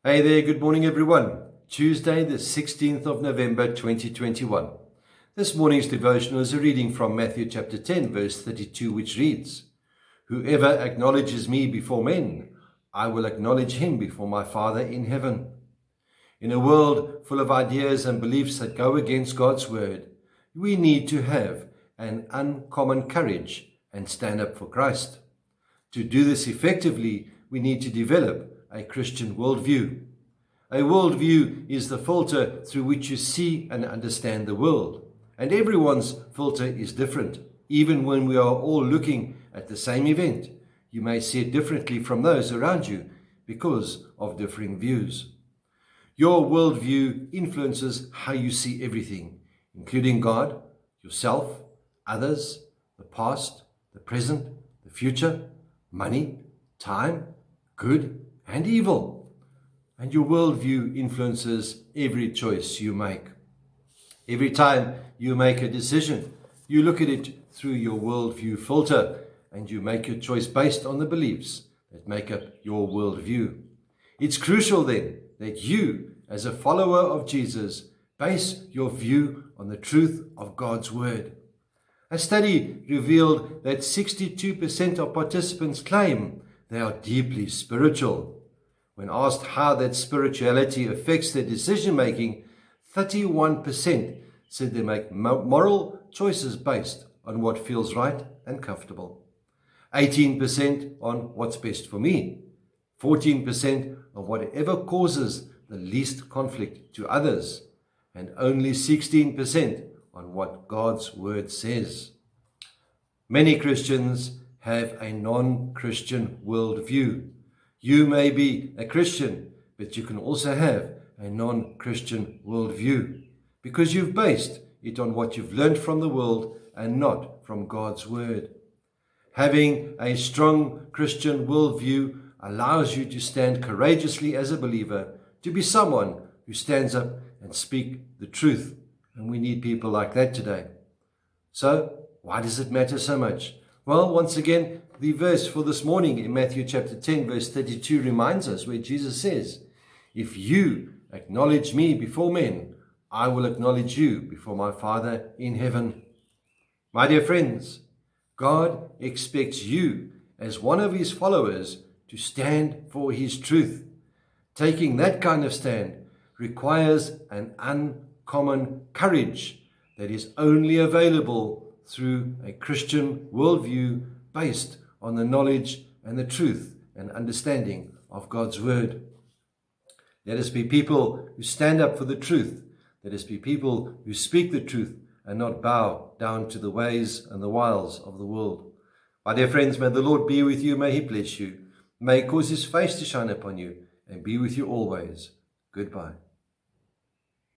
Hey there, good morning everyone. Tuesday the 16th of November 2021. This morning's devotional is a reading from Matthew chapter 10 verse 32, which reads, "Whoever acknowledges me before men, I will acknowledge him before my Father in heaven." In a world full of ideas and beliefs that go against God's word, we need to have an uncommon courage and stand up for Christ. To do this effectively, we need to develop a Christian worldview. A worldview is the filter through which you see and understand the world. And everyone's filter is different. Even when we are all looking at the same event, you may see it differently from those around you because of differing views. Your worldview influences how you see everything, including God, yourself, others, the past, the present, the future, money, time, good and evil. And your worldview influences every choice you make. Every time you make a decision, you look at it through your worldview filter and you make your choice based on the beliefs that make up your worldview. It's crucial then that you, as a follower of Jesus, base your view on the truth of God's word. A study revealed that 62% of participants claim they are deeply spiritual. When asked how that spirituality affects their decision-making, 31% said they make moral choices based on what feels right and comfortable. 18% on what's best for me. 14% on whatever causes the least conflict to others. And only 16% on what God's word says. Many Christians have a non-Christian worldview. You may be a Christian, but you can also have a non-Christian worldview because you've based it on what you've learned from the world and not from God's word. Having a strong Christian worldview allows you to stand courageously as a believer, to be someone who stands up and speaks the truth. And we need people like that today. So, why does it matter so much? Well, once again, the verse for this morning in Matthew chapter 10 verse 32 reminds us where Jesus says, "If you acknowledge me before men, I will acknowledge you before my Father in heaven." My dear friends, God expects you as one of his followers to stand for his truth. Taking that kind of stand requires an uncommon courage that is only available through a Christian worldview based on the knowledge and the truth and understanding of God's word. Let us be people who stand up for the truth. Let us be people who speak the truth and not bow down to the ways and the wiles of the world. My dear friends, may the Lord be with you. May he bless you. May he cause his face to shine upon you and be with you always. Goodbye.